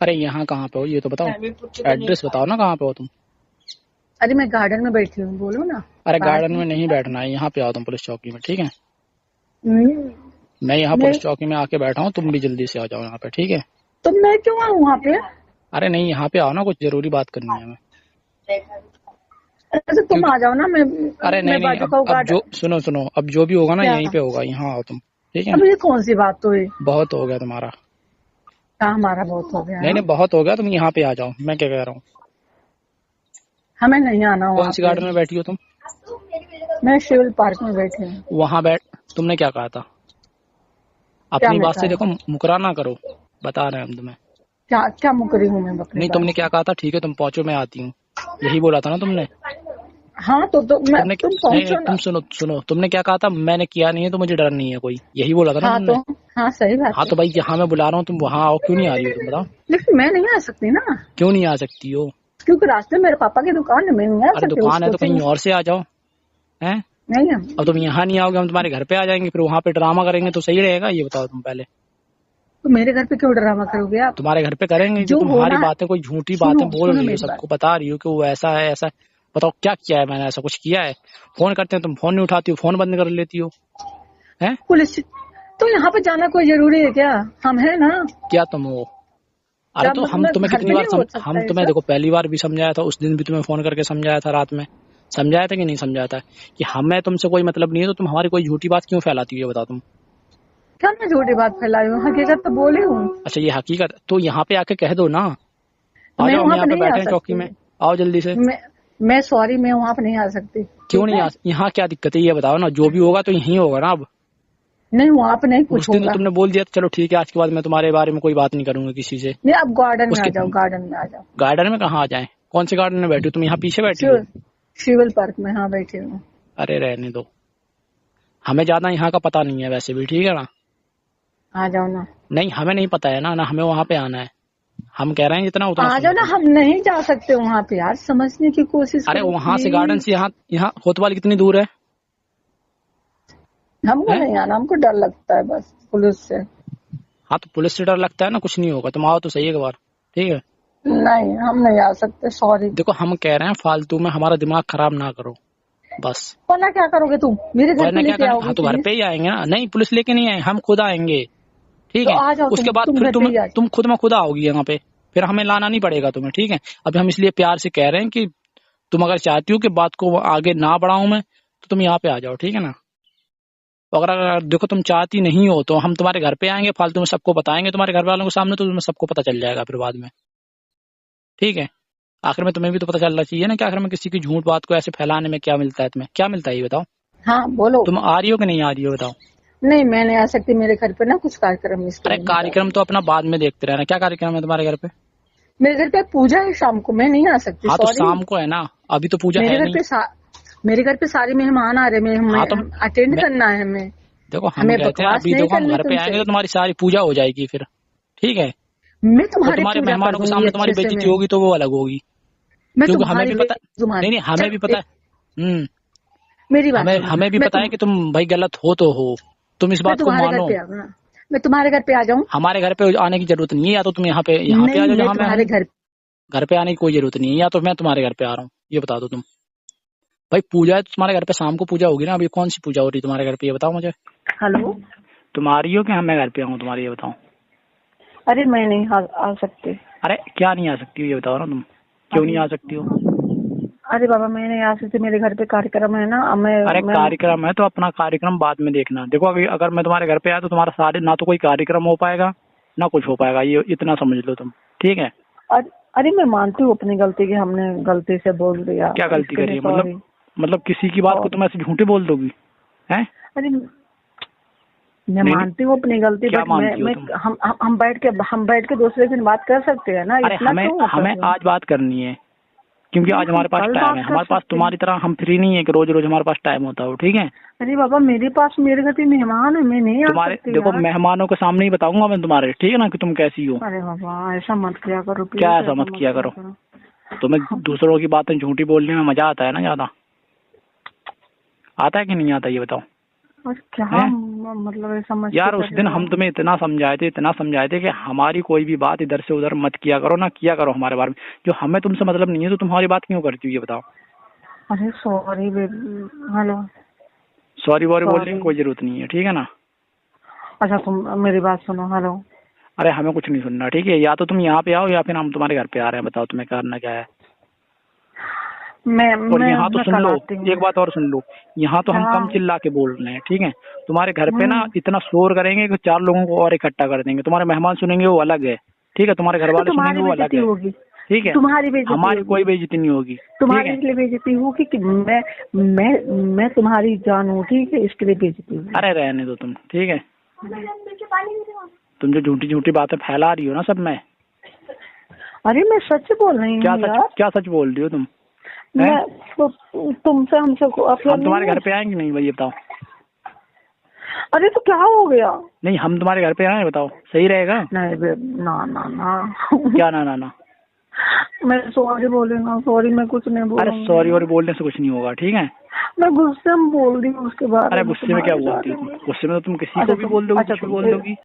अरे यहाँ कहाँ पे हो ये तो बताओ, एड्रेस बताओ ना कहाँ पे हो तुम। अरे मैं गार्डन में बैठी हूँ, बोलो ना। अरे गार्डन में नहीं बैठना है, यहाँ पे आओ तुम पुलिस चौकी में, ठीक है। हम्म, मैं यहाँ मैं पुलिस चौकी में आके बैठा हूँ, तुम भी जल्दी से आ जाओ यहाँ पे, ठीक है। तो मैं क्यों आऊँ वहाँ पे? अरे नहीं, यहाँ पे आओ ना, कुछ जरूरी बात करनी है हमें। अरे तुम क्योंकि आ जाओ ना, अरे नहीं मैं नहीं, बाजू का अब गार्डन। जो सुनो, अब जो भी होगा ना क्या? यहीं पे होगा, यहाँ आओ तुम, ठीक है। अब ये कौन सी बात हुई? बहुत हो गया तुम्हारा। हाँ, हमारा बहुत हो गया नहीं है। नहीं, बहुत हो गया, तुम यहाँ पे आ जाओ, मैं क्या कह रहा हूँ। हमें नहीं आना कौन वहाँ सी पे। गार्डन में बैठी हो तुम? मैं सिविल पार्क में बैठी हूँ। वहां बैठ, तुमने क्या कहा था? क्या अपनी मैं बात से कहा? देखो, मुकरा ना करो, बता रहे हैं हम तुम्हें। क्या क्या मुकरी हूँ मैं अपनी नहीं, बात तुमने क्या से? कहा था, ठीक है तुम पहुंचो मैं आती हूँ, यही बोला था ना तुमने। हाँ तो मैं, तुमने तुम नहीं नहीं, पहुंचो तुम ना। सुनो, तुमने क्या कहा था, मैंने किया नहीं है तो मुझे डर नहीं है कोई, यही बोला था ना हाँ तुमने। तो, हाँ सही बात हाँ है। तो भाई जहाँ मैं बुला रहा हूँ तुम वहां आओ, क्यों नहीं आ रही हो तुम बताओ। लेकिन मैं नहीं आ सकती ना, क्यों नहीं आ सकती हो? क्योंकि रास्ते में मेरे पापा की दुकान है, मैं नहीं आ अरे सकती दुकान है उसको तो फिर। कहीं और से आ जाओ, हैं। नहीं है। अब तुम यहाँ नहीं आओगे, हम तुम्हारे घर पे आ जाएंगे, फिर वहां पे ड्रामा करेंगे तो सही रहेगा, ये बताओ तुम पहले। तो मेरे घर पे क्यों ड्रामा करोगे आप? तुम्हारे घर पे करेंगे जो जो तुम्हारी होना है। बातें, कोई झूठी सुनो बातें बोल सुनो रही हो, मेरी बात। सबको बता रही हो कि वो ऐसा है ऐसा है। बताओ क्या किया है मैंने, ऐसा कुछ किया है? फोन करते हैं तुम फोन नहीं उठाती हो, फोन बंद कर लेती हो, हैं। पुलिस, तो यहाँ पे जाना कोई जरूरी है क्या? हम है ना। क्या तुम हो? अरे क्या तो हम मतलब तुम्हें घर कितनी पे बार नहीं हो सकता हम है तुम्हें सब? देखो पहली बार भी समझाया था, उस दिन भी तुम्हें फोन करके समझाया था रात में, समझाया था कि नहीं समझाया था, कि हमें तुमसे कोई मतलब नहीं है, तो तुम हमारी कोई झूठी बात क्यों फैलाती हो, ये बताओ तुम। क्या मैं झूठी बात फैलाई हूँ? हकीकत तो बोली हूँ। अच्छा ये हकीकत, तो यहाँ पे आके कह दो ना। तो आ मैं जाओ, हम वहाँ पे यहाँ पे नहीं आ बैठे हैं चौकी सकती। में, आओ जल्दी से। मैं सॉरी, मैं वहाँ पे नहीं आ सकती। क्यों ठीक नहीं है। आ, यहाँ क्या दिक्कत है ये बताओ ना, जो भी होगा तो यहीं होगा ना अब। नहीं, वहाँ पे नहीं उस कुछ दिन तो होगा। तुमने बोल दिया, चलो ठीक है आज के बाद मैं तुम्हारे बारे में कोई बात नहीं करूंगा किसी से। नहीं, आप गार्डन में आ उसके जाओ, गार्डन में आ जाओ। गार्डन में कहाँ आ जाए, कौन से गार्डन में बैठी हो तुम, यहाँ पीछे बैठी हो? सिविल सिविल पार्क में, हाँ बैठी हूँ। अरे रहने दो, हमें ज्यादा यहाँ का पता नहीं है वैसे भी, ठीक है ना। आ जाओ ना। नहीं हमें नहीं पता है ना हमें वहां पे आना है, हम कह रहे हैं जितना उतना आ सुनो जाओ ना, तुम। हम नहीं जा सकते वहाँ पे यार, समझने की कोशिश अरे करो वहां से गार्डन प्लीज। से यहाँ यहाँ कोतवाली कितनी दूर है? हमको हैं? नहीं आना, हमको डर लगता है बस पुलिस से। हाँ तो पुलिस से डर लगता है ना, कुछ नहीं होगा, तुम आओ तो सही एक बार, ठीक है। नहीं, हम नहीं आ सकते, सॉरी। देखो हम कह रहे हैं फालतू में हमारा दिमाग खराब ना करो, बस। वरना क्या करोगे तुम? मेरे घर पे वरना क्या लेके करें, हाँ आओगे तो घर पे प्लीज? ही आएंगे ना, नहीं पुलिस लेके नहीं आए, हम खुद आएंगे, ठीक तो है। आ जाओ, उसके बाद तुम फिर घर पे ही आ जाओ। तुम खुद में खुद आओगी यहाँ पे, फिर हमें लाना नहीं पड़ेगा तुम्हें, ठीक है। अभी हम इसलिए प्यार से कह रहे हैं कि तुम अगर चाहती हो कि बात को आगे ना बढ़ाऊं मैं, तो तुम यहाँ पे आ जाओ, ठीक है ना। तो अगर देखो तुम चाहती नहीं हो तो हम तुम्हारे घर पे आएंगे, फालतू में सबको बताएंगे तुम्हारे घर वालों के सामने, तो तुम्हें सबको पता चल जाएगा फिर बाद में, ठीक है। आखिर में तुम्हें भी तो पता चलना चाहिए ना कि आखिर में किसी की झूठ बात को ऐसे फैलाने में क्या मिलता है, तुम्हें क्या मिलता है ये बताओ। हाँ बोलो। तुम आ रही हो कि नहीं आ रही हो बताओ। नहीं, मैं नहीं आ सकती, मेरे घर पे ना कुछ कार्यक्रम, इसके अरे लिए नहीं जा कार्यक्रम तो सकती। अपना बाद में देखते रहना, क्या कार्यक्रम है तुम्हारे घर पे? मेरे घर पे पूजा है शाम को, मैं नहीं आ सकती, हाँ तो सॉरी। शाम को है ना, अभी तो पूजा मेरे है घर नहीं। पे मेरे घर पे सारे मेहमान आ रहे हैं, हाँ तो हमें अटेंड मैं करना है हमें। देखो हम हमें कहते हैं बकवास अभी नहीं देखो हम करनी घर पे आएंगे तुमसे। तो तुम्हारी सारी पूजा हो जाएगी फिर, ठीक है। मैं और तुम्हारी तुम्हारे पूजा कर मेहमानों के दूंगी सामने तुम्हारी अच्छे से। बेइज्जती होगी तो वो अलग होगी, मैं क्योंकि हमें तुम्हारी भी पता, नहीं नहीं हमें चल भी पता है। मेरी बात हमें सुनो। हमें भी मैं पता है कि तुम भाई गलत हो तो हो, तुम इस मैं बात को तुम्हारे घर मानो। पे आऊँ ना? मैं तुम्हारे घर पे आ जाऊं? हमारे घर पे आने की जरूरत नहीं है, या तो तुम यहाँ पे आ नहीं, जाओ मैं जहाँ मैं तुम्हारे हूँ। घर। घर पे आने की कोई जरूरत नहीं है, या तो मैं तुम्हारे घर पे आ रहा हूँ, ये बता दो तुम। भाई पूजा है तो तुम्हारे घर पे शाम को पूजा होगी ना, अभी कौन सी पूजा हो रही है तुम्हारे घर पे ये बताओ मुझे। हेलो। तुम आ रही हो कि मैं घर पे आऊँ तुम्हारे, ये बताओ। अरे मैं नहीं आ सकती। अरे क्या नहीं आ सकती हो ये बताओ ना तुम, क्यों नहीं आ सकती हो? अरे बाबा, मैं नहीं आ सकती, मेरे घर पे कार्यक्रम है ना। अरे मैं कार्यक्रम है तो अपना कार्यक्रम बाद में देखना। देखो अभी अगर मैं तुम्हारे घर पे आया तो तुम्हारा सारे ना तो कोई कार्यक्रम हो पाएगा ना कुछ हो पाएगा, ये इतना समझ लो तुम, ठीक है। अरे मैं मानती हूँ अपनी गलती की, हमने गलती से बोल दिया, क्या गलती इसके करी लिए है सॉरी। मतलब किसी की बात को सॉरी। तुम ऐसे झूठे बोल दोगी, हैं? अरे मैं नहीं नहीं, मानती हूँ अपनी गलती, क्या बट मानती हो मैं तुम? हम बैठ के दूसरे दिन बात कर सकते हैं ना, अरे इतना हमें क्यों वो कर हमें रहे हो? आज बात करनी है, क्योंकि नहीं, आज हम हमारे पास कल टाइम है, बात कर हमारे पास सकते हैं। तुम्हारी तरह हम फ्री नहीं है कि रोज रोज हमारे पास टाइम होता हो, ठीक है। अरे बाबा, मेरे घर पे मेहमान है, मैं नहीं आ तुम्हारे सकती देखो यार। मेहमानों के सामने ही बताऊंगा मैं तुम्हारे, ठीक है ना, कि तुम कैसी हो। अरे बाबा, ऐसा मत किया करो क्या प्लीज, ऐसा ऐसा मत मत किया किया करो, करो। तुम्हें दूसरों की बातें झूठी बोलने में मजा आता है ना ज्यादा, आता है कि नहीं आता ये बताओ, और क्या? हैं? मतलब ये समझ यार के उस चले दिन जाओ। हम तुम्हें इतना समझाए थे कि हमारी कोई भी बात इधर से उधर मत किया करो, ना किया करो हमारे बारे में। जो हमें तुमसे मतलब नहीं है तो तुम्हारी बात क्यों करती हो ये बताओ। अरे सॉरी हेलो। सॉरी वॉरी बोलने की सॉरी। कोई जरूरत नहीं है, ठीक है ना। अच्छा तुम मेरी बात सुनो। हेलो। अरे हमें कुछ नहीं सुनना, ठीक है। या तो तुम यहाँ पे आओ या फिर हम तुम्हारे घर पे आ रहे हैं, बताओ तुम्हें करना क्या है। मैं और मैं यहाँ तो मैं सुन कल लो, आती हूँ। एक बात और सुन लो, यहाँ तो हम कम हाँ। चिल्ला के बोल रहे हैं, ठीक है। तुम्हारे घर पे ना हम्म। इतना शोर करेंगे कि 4 लोगों को और इकट्ठा कर देंगे। तुम्हारे मेहमान सुनेंगे वो अलग है, ठीक है। तुम्हारे घर तो वाले सुनेंगे तुम्हारी वो अलग बेइज्जती है, होगी। ठीक है। तुम्हारी बेइज्जती हमारी होगी। कोई बेइज्जती नहीं होगी, ठीक तुम्हारी है। इसलिए बेइज्जती होगी कि मैं तुम्हारी जान हूँ, ठीक है, इसके लिए बेइज्जती होगी। अरे रहने दो तुम, ठीक है। तुम जो झूठी झूठी बातें फैला रही हो ना सब में। अरे मैं सच बोल रही हूँ यार। क्या सच बोल रही हो तुम? हैं? मैं तो तुमसे हमसे अफेयर हम नहीं तुम्हारे है। घर पे आएंगे नहीं भाई, ये बताओ। अरे तो क्या हो गया? नहीं, हम तुम्हारे घर पे आए, बताओ सही रहेगा? नहीं ना ना ना। क्या ना ना ना? मैं सॉरी बोलूंगा। सॉरी मैं कुछ नहीं अरे बोलूंगी। सॉरी और बोलने से कुछ नहीं होगा, ठीक है। मैं गुस्से में बोल रही हूँ उसके बारे अरे में, गुस्से में क्या तुम्हारे बोलती बारे हो तुम? में। गुस्से में तो तुम किसी को भी बोल दोगी, कुछ भी बोल दोगी।